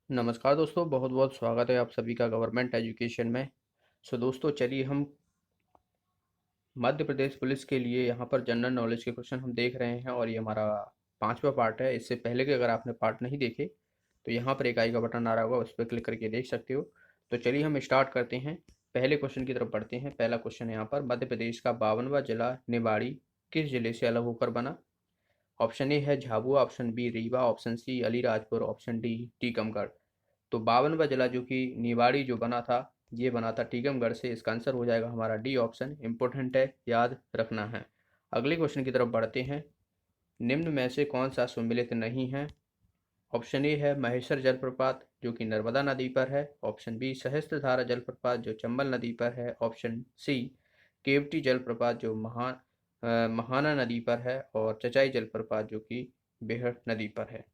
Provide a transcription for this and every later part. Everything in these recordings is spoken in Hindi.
नमस्कार दोस्तों, बहुत बहुत स्वागत है आप सभी का गवर्नमेंट एजुकेशन में। दोस्तों चलिए हम मध्य प्रदेश पुलिस के लिए यहाँ पर जनरल नॉलेज के क्वेश्चन हम देख रहे हैं और ये हमारा 5वां पार्ट है। इससे पहले के अगर आपने पार्ट नहीं देखे तो यहाँ पर एक आई का बटन आ रहा होगा, उस पर क्लिक करके देख सकते हो। तो चलिए हम स्टार्ट करते हैं, पहले क्वेश्चन की तरफ बढ़ते हैं। पहला क्वेश्चन है यहाँ पर, मध्य प्रदेश का 52वां जिला निवाड़ी किस जिले से अलग होकर बना? ऑप्शन ए है Jhabua, option B Rewa, option C Alirajpur, option D Tikamgarh. तो 52वां जिला जो कि निवाड़ी जो बना था, ये बना था टीकमगढ़ से। इसका आंसर हो जाएगा हमारा डी ऑप्शन। इंपॉर्टेंट है, याद रखना है। अगले क्वेश्चन की तरफ बढ़ते हैं। निम्न में से कौन सा सुमेलित नहीं है? ऑप्शन ए है महेश्वर जलप्रपात जो कि नर्मदा नदी पर है, ऑप्शन बी सहस्त्रधारा जलप्रपात जो चंबल नदी पर है, ऑप्शन सी केवटी जलप्रपात जो महाना नदी पर है, और चचाई जलप्रपात जो कि बेहड़ नदी पर है।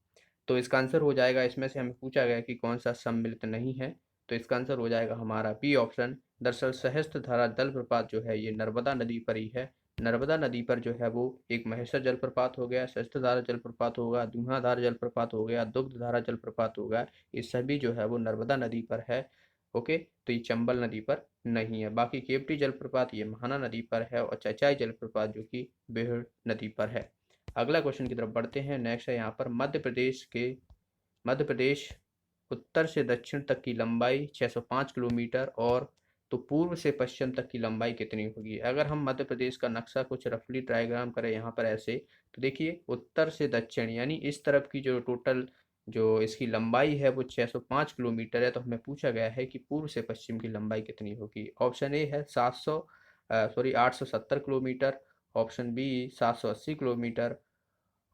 तो इसका आंसर हो जाएगा, इसमें से हमें पूछा गया कि कौन सा सम्मिलित नहीं है, तो इसका आंसर हो जाएगा हमारा बी ऑप्शन। दरअसल सहस्त्रधारा जलप्रपात जो है ये नर्मदा नदी पर ही है। नर्मदा नदी पर जो है वो एक महेश्वर जलप्रपात हो गया, सहस्त्रधारा जलप्रपात होगा, धुआंधार जलप्रपात हो गया, दुग्धधारा जलप्रपात हो गया। ये सभी जो है वो नर्मदा नदी पर है। ओके, तो ये चंबल नदी पर नहीं है। बाकी केवटी जलप्रपात ये महाना नदी पर है, और चचाई जलप्रपात जो कि बेहड़ नदी पर है। अगला क्वेश्चन की तरफ बढ़ते हैं। नेक्स्ट है यहाँ पर, मध्य प्रदेश उत्तर से दक्षिण तक की लंबाई 605 किलोमीटर, और तो पूर्व से पश्चिम तक की लंबाई कितनी होगी? अगर हम मध्य प्रदेश का नक्शा कुछ रफली डायग्राम करें यहाँ पर ऐसे, तो देखिए उत्तर से दक्षिण यानी इस तरफ की जो टोटल जो इसकी लंबाई है वो 605 किलोमीटर है। तो हमें पूछा गया है कि पूर्व से पश्चिम की लंबाई कितनी होगी। ऑप्शन ए है 870 kilometre, option B 780 kilometre,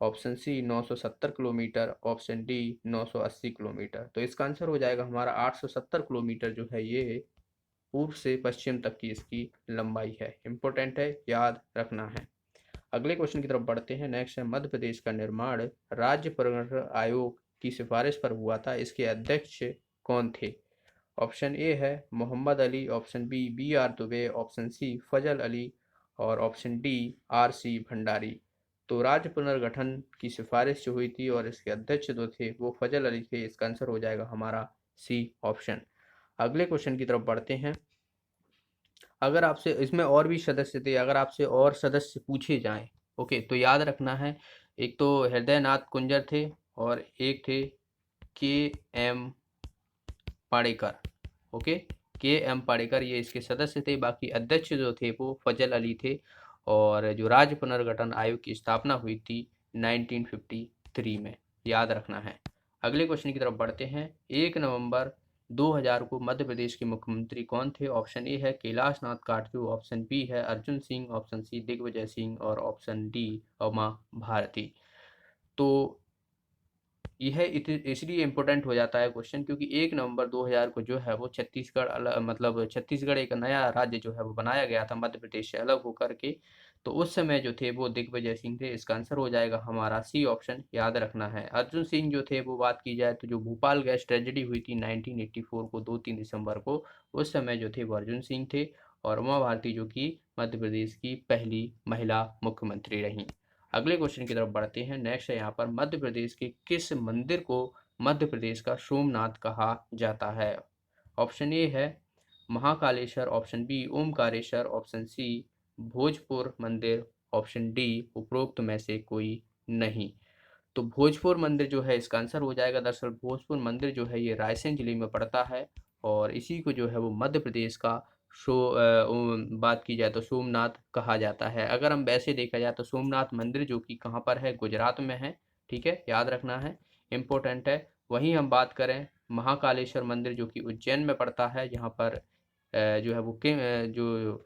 option C 970 kilometre, option D 980 kilometre. तो इसका आंसर हो जाएगा हमारा 870 किलोमीटर जो है ये पूर्व से पश्चिम तक की इसकी लंबाई है। इंपॉर्टेंट है, याद रखना है। अगले क्वेश्चन की तरफ बढ़ते हैं। नेक्स्ट है, मध्य प्रदेश का निर्माण राज्य पुनर्गठन आयोग की सिफारिश पर हुआ था, इसके अध्यक्ष कौन थे? ऑप्शन ए है Mohammad Ali, option B B R Dubey, option C Fazal Ali, और option D R C Bhandari. तो राज्य पुनर्गठन की सिफारिश जो हुई थी और इसके अध्यक्ष जो थे वो फजल अली थे। इसका आंसर हो जाएगा हमारा सी ऑप्शन। अगले क्वेश्चन की तरफ बढ़ते हैं। अगर आपसे इसमें और भी सदस्य थे, अगर आपसे और सदस्य पूछे जाएं, ओके, तो याद रखना है। एक तो हृदय नाथ कुंजर थे, और एक थे के एम पाड़ेकर। ओके, के एम पाड़ेकर ये इसके सदस्य थे। बाकी अध्यक्ष जो थे वो फजल अली थे। और जो राज्य पुनर्गठन आयोग की स्थापना हुई थी 1953 में, याद रखना है। अगले क्वेश्चन की तरफ बढ़ते हैं। 1 नवंबर 2000 को मध्य प्रदेश के मुख्यमंत्री कौन थे? ऑप्शन ए है कैलाश नाथ काटजू, ऑप्शन बी है अर्जुन सिंह, ऑप्शन सी दिग्विजय सिंह, और ऑप्शन डी उमा भारती। तो यह इसलिए इम्पोर्टेंट हो जाता है क्वेश्चन, क्योंकि 1 नवंबर 2000 को जो है वो छत्तीसगढ़ मतलब छत्तीसगढ़ एक नया राज्य जो है वो बनाया गया था मध्य प्रदेश से अलग होकर के। तो उस समय जो थे वो दिग्विजय सिंह थे। इसका आंसर हो जाएगा हमारा सी ऑप्शन, याद रखना है। अर्जुन सिंह जो थे वो बात की जाए तो जो भोपाल गैस ट्रेजेडी हुई थी 1984 को 2-3 दिसंबर को, उस समय जो थे वो अर्जुन सिंह थे। और उमा भारती जो कि मध्य प्रदेश की पहली महिला मुख्यमंत्री रहीं। अगले क्वेश्चन की तरफ बढ़ते हैं। नेक्स्ट है यहाँ पर, मध्य प्रदेश के किस मंदिर को मध्य प्रदेश का सोमनाथ कहा जाता है? ऑप्शन ए है Mahakaleshwar, option B Omkareshwar, option C Bhojpur मंदिर, ऑप्शन डी उपरोक्त में से कोई नहीं। तो भोजपुर मंदिर जो है इसका आंसर हो जाएगा। दरअसल भोजपुर मंदिर जो है ये रायसेन जिले में पड़ता है, और इसी को जो है वो मध्य प्रदेश का बात की जाए तो सोमनाथ कहा जाता है। अगर हम वैसे देखा जाए तो सोमनाथ मंदिर जो कि कहाँ पर है, गुजरात में है। ठीक है, याद रखना है, इम्पोर्टेंट है। वहीं हम बात करें महाकालेश्वर मंदिर जो कि उज्जैन में पड़ता है, जहाँ पर जो है वो जो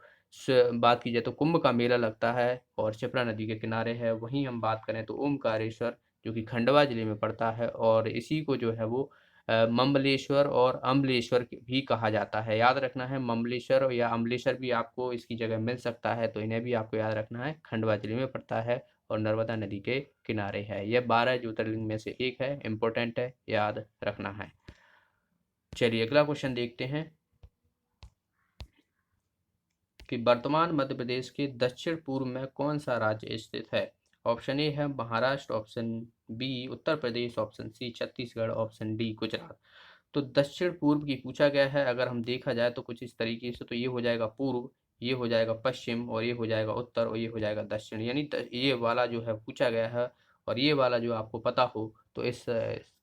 बात की जाए तो कुंभ का मेला लगता है और शिप्रा नदी के किनारे है। वहीं हम बात करें तो ओमकारेश्वर जो कि खंडवा जिले में पड़ता है, और इसी को जो है वो ममलेश्वर और अम्लेश्वर भी कहा जाता है। याद रखना है, ममलेश्वर या अम्लेश्वर भी आपको इसकी जगह मिल सकता है, तो इन्हें भी आपको याद रखना है। खंडवा जिले में पड़ता है और नर्मदा नदी के किनारे है। यह 12 ज्योतिर्लिंग में से एक है, इम्पोर्टेंट है, याद रखना है। चलिए अगला क्वेश्चन देखते हैं कि वर्तमान मध्य प्रदेश के दक्षिण पूर्व में कौन सा राज्य स्थित है? ऑप्शन ए है Maharashtra, option B Uttar Pradesh, option C Chhattisgarh, option D Gujarat. तो दक्षिण पूर्व की पूछा गया है, अगर हम देखा जाए तो कुछ इस तरीके से, तो ये हो जाएगा पूर्व, ये हो जाएगा पश्चिम, और ये हो जाएगा उत्तर, और ये हो जाएगा दक्षिण। यानी ये वाला जो है पूछा गया है, और ये वाला जो आपको पता हो तो इस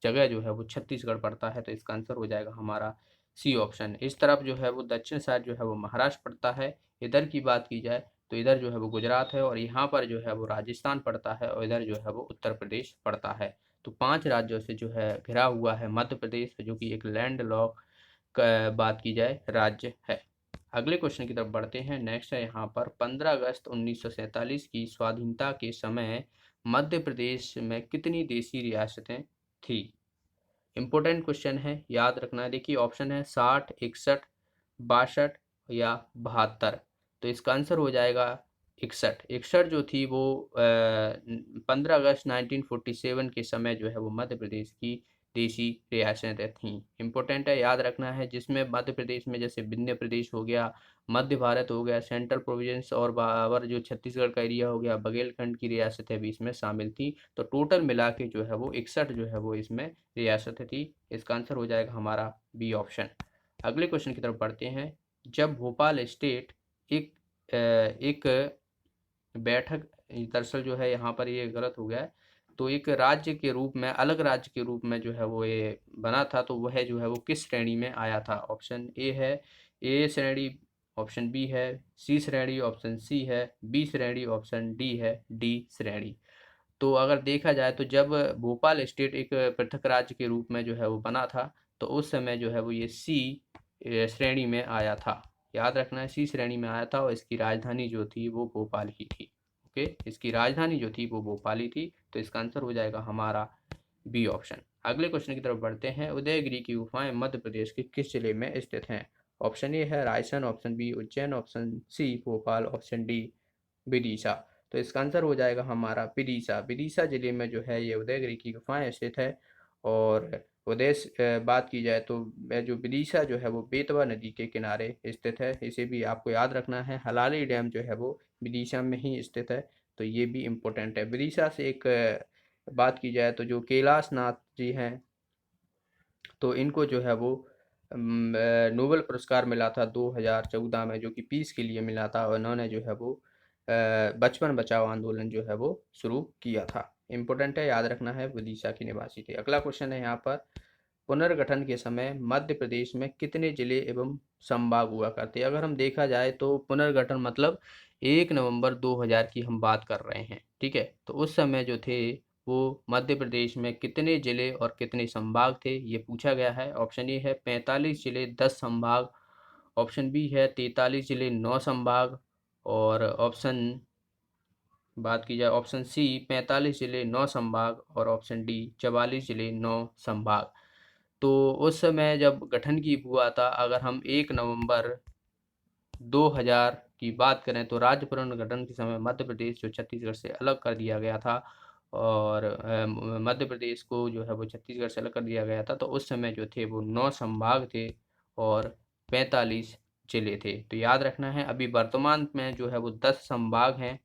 जगह जो है वो छत्तीसगढ़ पड़ता है, तो इसका आंसर हो जाएगा हमारा सी ऑप्शन। इस तरफ जो है वो दक्षिण साइड जो है वो महाराष्ट्र पड़ता है। इधर की बात की जाए तो इधर जो है वो गुजरात है, और यहाँ पर जो है वो राजस्थान पड़ता है, और इधर जो है वो उत्तर प्रदेश पड़ता है। तो 5 राज्यों से जो है घिरा हुआ है मध्य प्रदेश, जो कि एक लैंड लॉक बात की जाए राज्य है। अगले क्वेश्चन की तरफ बढ़ते हैं। नेक्स्ट है यहाँ पर 15 अगस्त 1947 की स्वाधीनता के समय मध्य प्रदेश में कितनी देशी रियासतें थी? इम्पोर्टेंट क्वेश्चन है, याद रखना है। देखिए ऑप्शन है 60, 61, 62 या 72। तो इसका आंसर हो जाएगा 61। 61 जो थी वो 15 अगस्त 1947 के समय जो है वो मध्य प्रदेश की देशी रियासतें थीं। इम्पोर्टेंट है, याद रखना है, जिसमें मध्य प्रदेश में जैसे विंध्य प्रदेश हो गया, मध्य भारत हो गया, सेंट्रल प्रोविंस, और बाबर जो छत्तीसगढ़ का एरिया हो गया, बघेलखंड की रियासतें भी इसमें शामिल थी। तो टोटल मिला के जो है वो 61 जो है वो इसमें रियासतें थी। इसका आंसर हो जाएगा हमारा बी ऑप्शन। अगले क्वेश्चन की तरफ बढ़ते हैं। जब भोपाल स्टेट एक एक बैठक, दरअसल जो है यहाँ पर ये गलत हो गया है, तो एक राज्य के रूप में, अलग राज्य के रूप में जो है वो ये बना था, तो वह जो है वो किस श्रेणी में आया था? ऑप्शन ए है ए श्रेणी, ऑप्शन बी है सी श्रेणी, ऑप्शन सी है बी श्रेणी, ऑप्शन डी है डी श्रेणी। तो अगर देखा जाए तो जब भोपाल स्टेट एक पृथक राज्य के रूप में जो है वो बना था, तो उस समय जो है वो ये सी श्रेणी में आया था। याद रखना है, सी श्रेणी में आया था, और इसकी राजधानी जो थी वो भोपाल ही थी। ओके, इसकी राजधानी जो थी वो भोपाल ही थी। तो इसका आंसर हो जाएगा हमारा बी ऑप्शन। अगले क्वेश्चन की तरफ बढ़ते हैं। उदयगिरी की गुफाएं मध्य प्रदेश के किस जिले में स्थित हैं? ऑप्शन ए है Raisen, option B Ujjain, option C Bhopal, option D Vidisha. तो इसका आंसर हो जाएगा हमारा विदिशा। विदिशा जिले में जो है ये उदयगिरी की गुफाएं स्थित है। और बात की जाए तो जो विदिशा जो है वो बेतवा नदी के किनारे स्थित है। इसे भी आपको याद रखना है। हलाली डैम जो है वो विदिशा में ही स्थित है। तो ये भी इम्पोर्टेंट है। विदिशा से एक बात की जाए तो जो कैलाश नाथ जी हैं, तो इनको जो है वो नोबेल पुरस्कार मिला था 2014 में, जो कि पीस के लिए मिला था, और इन्होंने जो है वो बचपन बचाओ आंदोलन जो है वो शुरू किया था। इम्पोर्टेंट है, याद रखना है, विदिशा की निवासी थे। अगला क्वेश्चन है यहाँ पर, पुनर्गठन के समय मध्य प्रदेश में कितने जिले एवं संभाग हुआ करते हैं? अगर हम देखा जाए तो पुनर्गठन मतलब 1 नवंबर 2000 की हम बात कर रहे हैं, ठीक है। तो उस समय जो थे वो मध्य प्रदेश में कितने जिले और कितने संभाग थे, ये पूछा गया है। ऑप्शन ए है 45 जिले 10 संभाग, ऑप्शन बी है 43 जिले 9 संभाग, और ऑप्शन बात की जाए ऑप्शन सी 45 जिले 9 संभाग, और ऑप्शन डी 44 जिले 9 संभाग। तो उस समय जब गठन की हुआ था, अगर हम 1 नवंबर 2000 की बात करें, तो राज्य पुनर्गठन के समय मध्य प्रदेश जो छत्तीसगढ़ से अलग कर दिया गया था, और मध्य प्रदेश को जो है वो छत्तीसगढ़ से अलग कर दिया गया था, तो उस समय जो थे वो 9 संभाग थे और 45 जिले थे। तो याद रखना है, अभी वर्तमान में जो है वो 10 संभाग हैं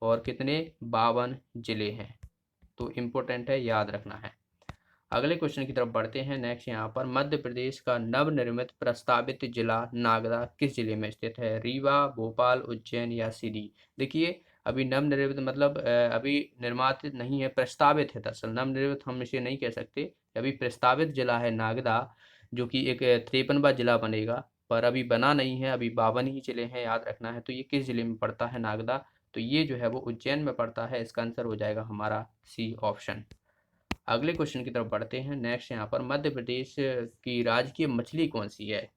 और कितने 52 जिले हैं। तो इम्पोर्टेंट है, याद रखना है। अगले क्वेश्चन की तरफ बढ़ते हैं। नेक्स्ट यहाँ पर, मध्य प्रदेश का नवनिर्मित प्रस्तावित जिला नागदा किस जिले में स्थित है? रीवा, भोपाल, उज्जैन या सीधी? देखिए, अभी नवनिर्मित मतलब अभी निर्मित नहीं है, प्रस्तावित है। दरअसल नवनिर्मित हम इसे नहीं कह सकते, अभी प्रस्तावित जिला है नागदा, जो कि एक 53वां जिला बनेगा, पर अभी बना नहीं है, अभी 52 ही जिले हैं, याद रखना है। तो ये किस जिले में पड़ता है नागदा? तो ये जो है वो उज्जैन में पड़ता है। इसका आंसर हो जाएगा हमारा सी ऑप्शन। अगले क्वेश्चन की तरफ बढ़ते हैं। नेक्स्ट यहाँ पर, मध्य प्रदेश की राजकीय मछली कौन सी है?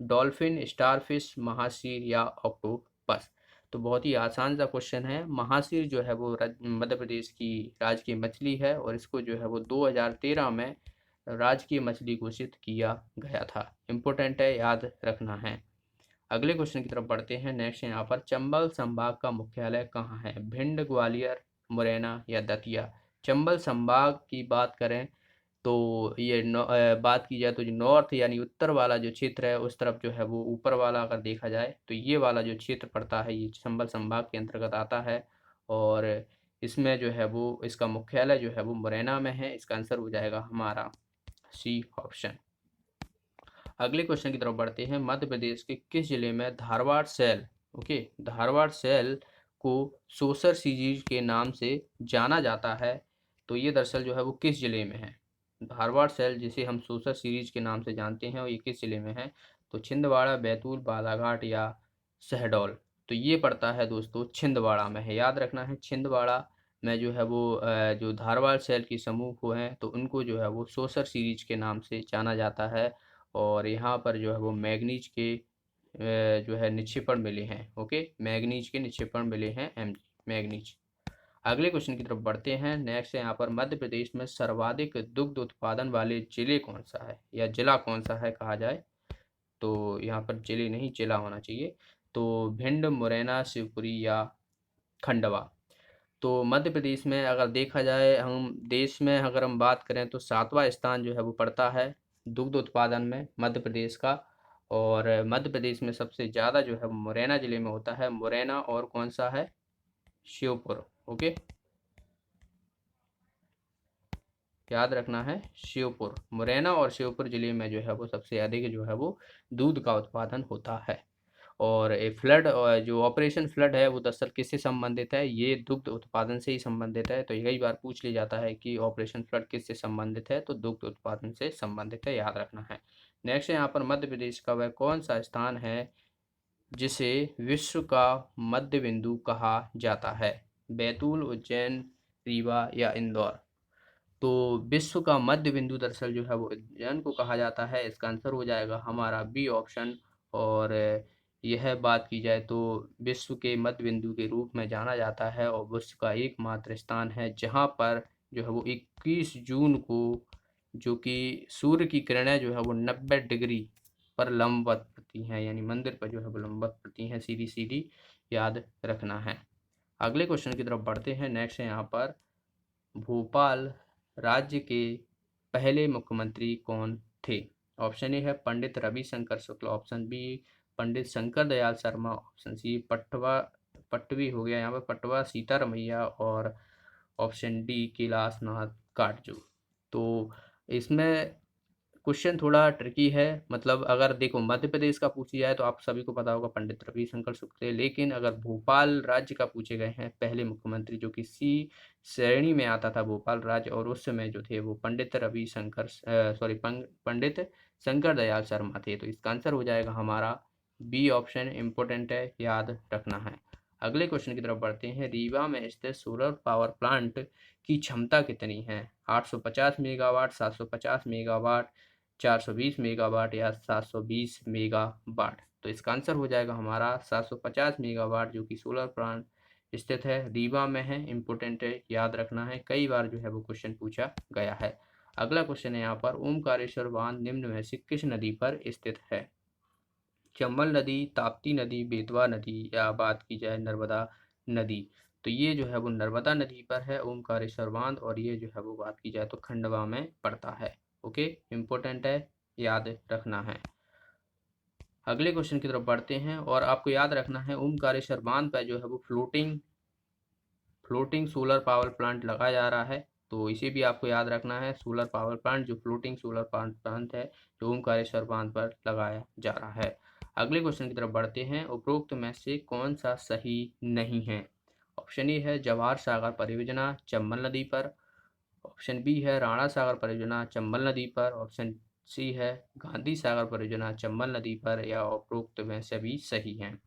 डॉल्फिन, स्टारफिश, महासीर या ऑक्टोपस? तो बहुत ही आसान सा क्वेश्चन है। महासीर जो है वो मध्य प्रदेश की राजकीय मछली है, और इसको जो है वो 2013 में राजकीय मछली घोषित किया गया था। इम्पोर्टेंट है, याद रखना है। अगले क्वेश्चन की तरफ बढ़ते हैं। नेक्स्ट यहाँ पर, चंबल संभाग का मुख्यालय कहाँ है? भिंड, ग्वालियर, मुरैना या दतिया? चंबल संभाग की बात करें तो ये बात की जाए तो जो नॉर्थ यानी उत्तर वाला जो क्षेत्र है, उस तरफ जो है वो ऊपर वाला अगर देखा जाए तो ये वाला जो क्षेत्र पड़ता है, ये चंबल संभाग के अंतर्गत आता है। और इसमें जो है वो इसका मुख्यालय जो है वो मुरैना में है। इसका आंसर हो जाएगा हमारा सी ऑप्शन। अगले क्वेश्चन की तरफ बढ़ते हैं। मध्य प्रदेश के किस जिले में Dharwad cell, okay, Dharwad cell को सोसर सीरीज के नाम से जाना जाता है? तो ये दरअसल जो है वो किस जिले में है? धारवाड़ सेल जिसे हम सोसर सीरीज के नाम से जानते हैं और ये किस जिले में है? तो छिंदवाड़ा, बैतूल, बालाघाट या शहडोल। तो ये पड़ता है दोस्तों छिंदवाड़ा में है। याद रखना है छिंदवाड़ा में जो है वो जो धारवाड़ सेल की समूह को हैं तो उनको जो है वो सोसर सीरीज के नाम से जाना जाता है। और यहाँ पर जो है वो मैग्नीज के जो है निक्षेपण मिले हैं। ओके, मैग्नीज के निक्षेपण मिले हैं, मैग्नीज। अगले क्वेश्चन की तरफ बढ़ते हैं। नेक्स्ट है यहाँ पर मध्य प्रदेश में सर्वाधिक दुग्ध उत्पादन वाले जिले कौन सा है या जिला कौन सा है कहा जाए? तो यहाँ पर जिले नहीं जिला होना चाहिए। तो भिंड, मुरैना, शिवपुरी या खंडवा। तो मध्य प्रदेश में अगर देखा जाए, हम देश में अगर हम बात करें तो 7वां स्थान जो है वो पड़ता है दुग्ध उत्पादन में मध्य प्रदेश का। और मध्य प्रदेश में सबसे ज़्यादा जो है वो मुरैना ज़िले में होता है। मुरैना और कौन सा है? श्योपुर। ओके, याद रखना है श्योपुर। मुरैना और श्योपुर ज़िले में जो है वो सबसे अधिक जो है वो दूध का उत्पादन होता है। और ये फ्लड जो ऑपरेशन फ्लड है वो दरअसल किससे संबंधित है? ये दुग्ध उत्पादन से ही संबंधित है। तो कई बार पूछ लिया जाता है कि ऑपरेशन फ्लड किससे संबंधित है? तो दुग्ध उत्पादन से संबंधित है, याद रखना है। नेक्स्ट है यहाँ पर मध्य प्रदेश का वह कौन सा स्थान है जिसे विश्व का मध्य बिंदु कहा जाता है? बैतूल, उज्जैन, रीवा या इंदौर। तो विश्व का मध्य बिंदु दरअसल जो है वो उज्जैन को कहा जाता है। इसका आंसर हो जाएगा हमारा बी ऑप्शन। और यह बात की जाए तो विश्व के मध्य बिंदु के रूप में जाना जाता है और विश्व का एकमात्र स्थान है जहाँ पर जो है वो 21 जून को जो कि सूर्य की किरणें जो है वो 90 डिग्री पर लंबवत पड़ती हैं, यानी मंदिर पर जो है वो लंबवत पड़ती हैं, सीधी सीधी, याद रखना है। अगले क्वेश्चन की तरफ बढ़ते हैं। नेक्स्ट है यहाँ पर भोपाल राज्य के पहले मुख्यमंत्री कौन थे? ऑप्शन ए है पंडित रविशंकर शुक्ल, ऑप्शन बी पंडित शंकर दयाल शर्मा, ऑप्शन सी पट्टवी हो गया यहाँ पर पटवा सीतारमैया और ऑप्शन डी कैलाशनाथ काटजू। तो इसमें क्वेश्चन थोड़ा ट्रिकी है। मतलब अगर देखो मध्य प्रदेश का पूछी जाए तो आप सभी को पता होगा पंडित रविशंकर शुक्ल थे, लेकिन अगर भोपाल राज्य का पूछे गए हैं पहले मुख्यमंत्री जो कि सी श्रेणी में आता था भोपाल राज्य, और उस समय जो थे वो पंडित शंकर दयाल शर्मा थे। तो इसका आंसर हो जाएगा हमारा बी ऑप्शन। इम्पोर्टेंट है, याद रखना है। अगले क्वेश्चन की तरफ बढ़ते हैं। रीवा में स्थित सोलर पावर प्लांट की क्षमता कितनी है? 850 मेगावाट, 750 मेगावाट, 420 मेगावाट या 720 मेगावाट। तो इसका आंसर हो जाएगा हमारा 750 मेगावाट, जो कि सोलर प्लांट स्थित है रीवा में है। इम्पोर्टेंट है, याद रखना है, कई बार जो है वो क्वेश्चन पूछा गया है। अगला क्वेश्चन है यहाँ पर ओमकारेश्वर बांध निम्न में से किस नदी पर स्थित है? चंबल नदी, ताप्ती नदी, बेतवा नदी या बात की जाए नर्मदा नदी। तो ये जो है वो नर्मदा नदी पर है ओमकारेश्वर बांध, और ये जो है वो बात की जाए तो खंडवा में पड़ता है। ओके, इम्पोर्टेंट है, याद रखना है। अगले क्वेश्चन की तरफ बढ़ते हैं। और आपको याद रखना है ओमकारेश्वर बांध पर जो है वो फ्लोटिंग सोलर पावर प्लांट लगाया जा रहा है। तो इसे भी आपको याद रखना है, सोलर पावर प्लांट जो फ्लोटिंग सोलर पावर प्लांट है जो ओमकारेश्वर बांध पर लगाया जा रहा है। अगले क्वेश्चन की तरफ बढ़ते हैं। उपरोक्त में से कौन सा सही नहीं है? ऑप्शन ए है जवाहर सागर परियोजना चंबल नदी पर, ऑप्शन बी है राणा सागर परियोजना चंबल नदी पर, ऑप्शन सी है गांधी सागर परियोजना चंबल नदी पर, या उपरोक्त में सभी सही हैं।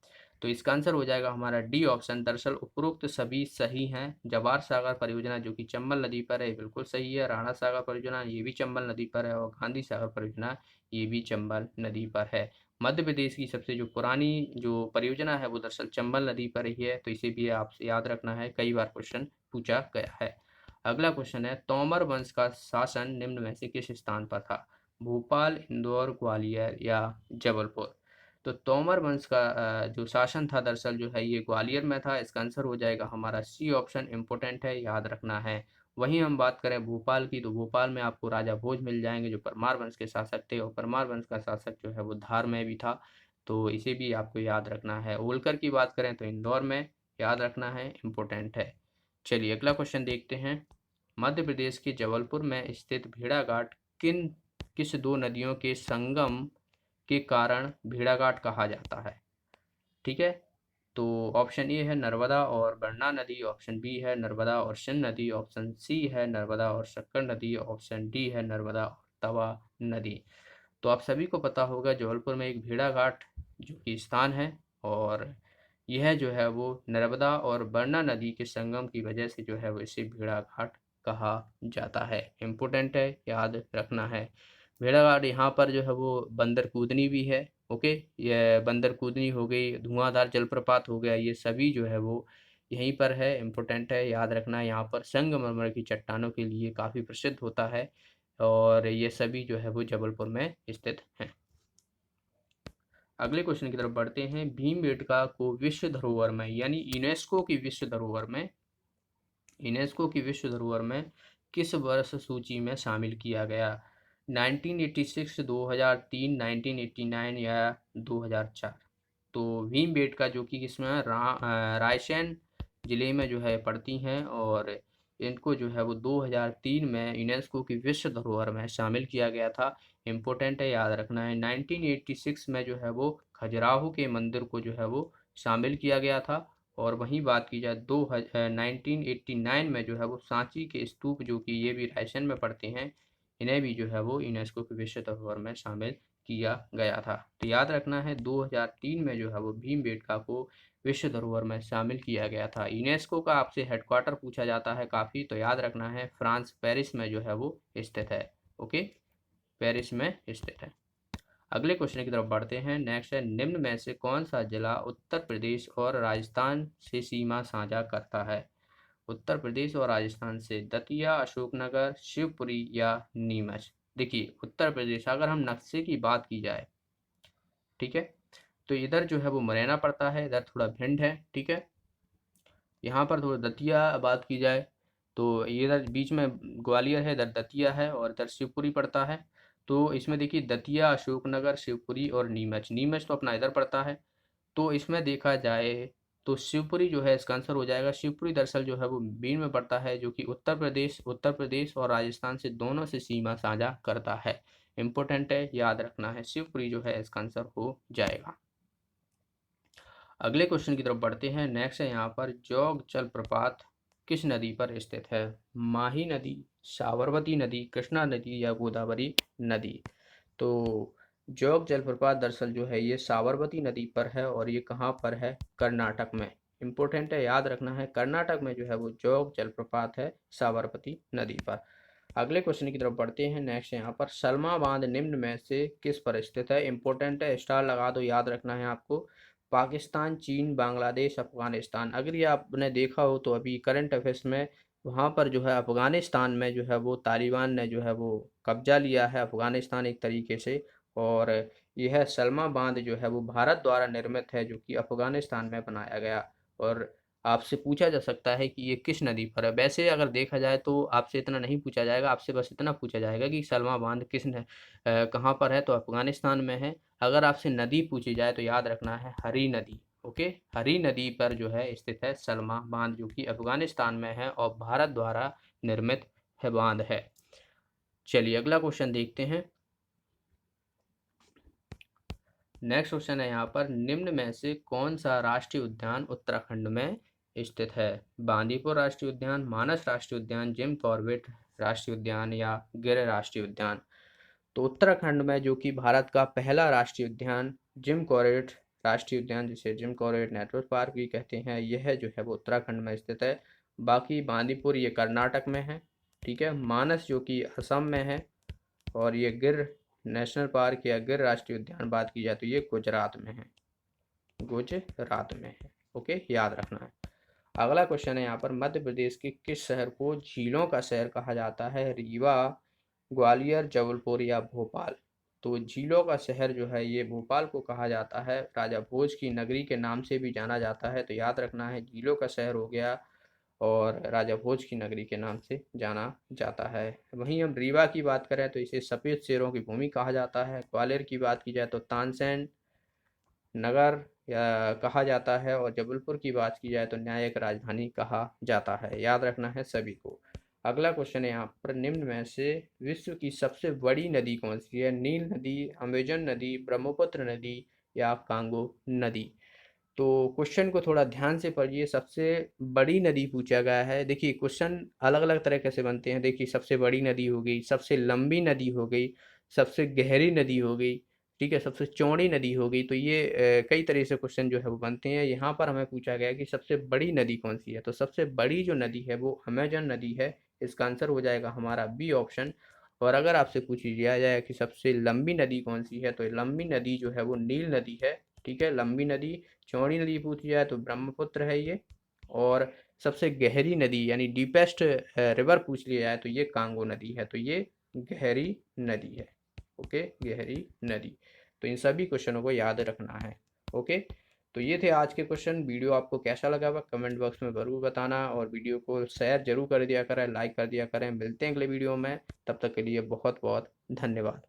तो इसका आंसर हो जाएगा हमारा डी ऑप्शन। दरअसल उपरोक्त सभी सही हैं। जवाहर सागर परियोजना जो कि चंबल नदी पर है बिल्कुल सही है, राणा सागर परियोजना ये भी चंबल नदी पर है, और गांधी सागर परियोजना ये भी चंबल नदी पर है। मध्य प्रदेश की सबसे जो पुरानी जो परियोजना है वो दरअसल चंबल नदी पर ही है। तो इसे भी आप याद रखना है, कई बार क्वेश्चन पूछा गया है। अगला क्वेश्चन है तोमर वंश का शासन निम्न में से किस स्थान पर था? भोपाल, इंदौर, ग्वालियर या जबलपुर। तो तोमर वंश का जो शासन था दरअसल जो है ये ग्वालियर में था। इसका आंसर हो जाएगा हमारा सी ऑप्शन। इम्पोर्टेंट है, याद रखना है। वहीं हम बात करें भोपाल की, तो भोपाल में आपको राजा भोज मिल जाएंगे जो परमार वंश के शासक थे, और परमार वंश का शासक जो है वो धार में भी था। तो इसे भी आपको याद रखना है। होलकर की बात करें तो इंदौर में, याद रखना है, इम्पोर्टेंट है। चलिए अगला क्वेश्चन देखते हैं। मध्य प्रदेश के जबलपुर में स्थित भेड़ाघाट किस दो नदियों के संगम के कारण भेड़ाघाट कहा जाता है? ठीक है, तो ऑप्शन ए है नर्मदा और बरना नदी, ऑप्शन बी है नर्मदा और सिंध नदी, ऑप्शन सी है नर्मदा और शक्कर नदी, ऑप्शन डी है नर्मदा और तवा नदी। तो आप सभी को पता होगा जबलपुर में एक भेड़ाघाट जो कि स्थान है, और यह जो है वो नर्मदा और बरना नदी के संगम की वजह से जो है वो इसे भेड़ाघाट कहा जाता है। इम्पोर्टेंट है, याद रखना है। भेड़ाघाट यहाँ पर जो है वो बंदर कूदनी भी है। ओके, यह बंदर कूदनी हो गई, धुआंधार जलप्रपात हो गया, ये सभी जो है वो यहीं पर है। इम्पोर्टेंट है, याद रखना है। यहाँ पर संगमरमर की चट्टानों के लिए काफ़ी प्रसिद्ध होता है, और ये सभी जो है वो जबलपुर में स्थित हैं। अगले क्वेश्चन की तरफ बढ़ते हैं। भीमबेटका को विश्व धरोहर में, यानी यूनेस्को की विश्व धरोहर में किस वर्ष सूची में शामिल किया गया? 1986, 2003, 1989 या 2004? तो भीमबेटका जो कि इसमें रायसेन जिले में जो है पड़ती हैं, और इनको जो है वो 2003 में यूनेस्को की विश्व धरोहर में शामिल किया गया था। इम्पोर्टेंट है, याद रखना है। 1986 में जो है वो खजुराहो के मंदिर को जो है वो शामिल किया गया था, और वहीं बात की जाए 1989 में जो है वो सांची के स्तूप जो कि ये भी रायसेन में पड़ते हैं, इन्हें भी जो है वो यूनेस्को की विश्व धरोहर में शामिल किया गया था। तो याद रखना है 2003 में जो है वो भीमबेटका को विश्व धरोहर में शामिल किया गया था। यूनेस्को का आपसे हेडक्वार्टर पूछा जाता है काफ़ी, तो याद रखना है फ्रांस पेरिस में जो है वो स्थित है। ओके, पेरिस में स्थित है। अगले क्वेश्चन की तरफ बढ़ते हैं। नेक्स्ट है, निम्न में से कौन सा जिला उत्तर प्रदेश और राजस्थान से सीमा साझा करता है? उत्तर प्रदेश और राजस्थान से दतिया, अशोकनगर, शिवपुरी या नीमच? देखिए उत्तर प्रदेश, अगर हम नक्शे की बात की जाए, ठीक है, तो इधर जो है वो मुरैना पड़ता है, इधर थोड़ा भिंड है। ठीक है, यहाँ पर थोड़ा दतिया बात की जाए तो इधर बीच में ग्वालियर है, इधर दतिया है, और इधर शिवपुरी पड़ता है। तो इसमें देखिए दतिया, अशोकनगर, शिवपुरी और नीमच, नीमच तो अपना इधर पड़ता है। तो इसमें देखा जाए तो शिवपुरी जो है इसका आंसर हो जाएगा। शिवपुरी दरअसल जो है वो बीड में पड़ता है, जो कि उत्तर प्रदेश और राजस्थान से दोनों से सीमा साझा करता है। इम्पोर्टेंट है, याद रखना है। शिवपुरी जो है इसका आंसर हो जाएगा। अगले क्वेश्चन की तरफ बढ़ते हैं। नेक्स्ट है यहाँ पर, जोग जलप्रपात किस नदी पर स्थित है? माही नदी, साबरमती नदी, कृष्णा नदी या गोदावरी नदी? तो जोग जलप्रपात दरअसल जो है ये साबरमती नदी पर है, और ये कहाँ पर है? कर्नाटक में। इम्पोर्टेंट है, याद रखना है। कर्नाटक में जो है वो जोग जलप्रपात है, साबरमती नदी पर। अगले क्वेश्चन की तरफ बढ़ते हैं। नेक्स्ट यहाँ पर, सलमा बांध निम्न में से किस पर स्थित है? इंपॉर्टेंट है, स्टार लगा दो, याद रखना है आपको। पाकिस्तान, चीन, बांग्लादेश, अफगानिस्तान। अगर ये आपने देखा हो तो अभी करंट अफेयर्स में वहाँ पर जो है अफगानिस्तान में जो है वो तालिबान ने जो है वो कब्जा लिया है, अफगानिस्तान एक तरीके से। और यह सलमा बांध जो है वो भारत द्वारा निर्मित है, जो कि अफगानिस्तान में बनाया गया। और आपसे पूछा जा सकता है कि ये किस नदी पर है। वैसे अगर देखा जाए तो आपसे इतना नहीं पूछा जाएगा, आपसे बस इतना पूछा जाएगा कि सलमा बांध कहाँ पर है, तो अफगानिस्तान में है। अगर आपसे नदी पूछी जाए तो याद रखना है हरी नदी। ओके, हरी नदी पर जो है स्थित है सलमा बांध, जो कि अफगानिस्तान में है और भारत द्वारा निर्मित है बांध है। चलिए अगला क्वेश्चन देखते हैं। नेक्स्ट क्वेश्चन है यहाँ पर, निम्न में से कौन सा राष्ट्रीय उद्यान उत्तराखंड में स्थित है? बांदीपुर राष्ट्रीय उद्यान, मानस राष्ट्रीय उद्यान, जिम कॉर्बेट राष्ट्रीय उद्यान या गिर राष्ट्रीय उद्यान? तो उत्तराखंड में जो कि भारत का पहला राष्ट्रीय उद्यान जिम कॉर्बेट राष्ट्रीय उद्यान, जिसे जिम कॉर्बेट नेशनल पार्क भी कहते हैं, यह जो है वो उत्तराखंड में स्थित है। बाकी बांदीपुर ये कर्नाटक में है। ठीक है, मानस जो कि असम में है, और ये गिर नेशनल पार्क या गिर राष्ट्रीय उद्यान बात की जाए तो ये गुजरात में है, गुजरात में है। ओके, याद रखना है। अगला क्वेश्चन है यहाँ पर, मध्य प्रदेश के किस शहर को झीलों का शहर कहा जाता है? रीवा, ग्वालियर, जबलपुर या भोपाल? तो झीलों का शहर जो है ये भोपाल को कहा जाता है। राजा भोज की नगरी के नाम से भी जाना जाता है, तो याद रखना है झीलों का शहर हो गया, और राजा भोज की नगरी के नाम से जाना जाता है। वहीं हम रीवा की बात करें तो इसे सफ़ेद शेरों की भूमि कहा जाता है। ग्वालियर की बात की जाए तो तानसेन नगर या कहा जाता है, और जबलपुर की बात की जाए तो न्यायिक राजधानी कहा जाता है। याद रखना है सभी को। अगला क्वेश्चन है यहाँ पर, निम्न में से विश्व की सबसे बड़ी नदी कौन सी है? नील नदी, अमेजन नदी, ब्रह्मपुत्र नदी या कांगो नदी? तो क्वेश्चन को थोड़ा ध्यान से पढ़िए। सबसे बड़ी नदी पूछा गया है। देखिए क्वेश्चन अलग अलग तरीके से बनते हैं। देखिए सबसे बड़ी नदी हो गई, सबसे लंबी नदी हो गई, सबसे गहरी नदी हो गई, ठीक है, सबसे चौड़ी नदी हो गई। तो ये कई तरह से क्वेश्चन जो है वो बनते हैं। यहाँ पर हमें पूछा गया है कि सबसे बड़ी नदी कौन सी है, तो सबसे बड़ी जो नदी है वो अमेजन नदी है। इसका आंसर हो जाएगा हमारा बी ऑप्शन। और अगर आपसे पूछ लिया जाए कि सबसे लंबी नदी कौन सी है, तो लंबी नदी जो है वो नील नदी है, ठीक है, लंबी नदी। चौड़ी नदी पूछी जाए तो ब्रह्मपुत्र है ये। और सबसे गहरी नदी यानी डीपेस्ट रिवर पूछ लिया जाए तो ये कांगो नदी है। तो ये गहरी नदी है। ओके, गहरी नदी। तो इन सभी क्वेश्चनों को याद रखना है। ओके, तो ये थे आज के क्वेश्चन। वीडियो आपको कैसा लगा वह कमेंट बॉक्स में ज़रूर बताना, और वीडियो को शेयर जरूर कर दिया करें, लाइक कर दिया करें। मिलते हैं अगले वीडियो में, तब तक के लिए बहुत बहुत धन्यवाद।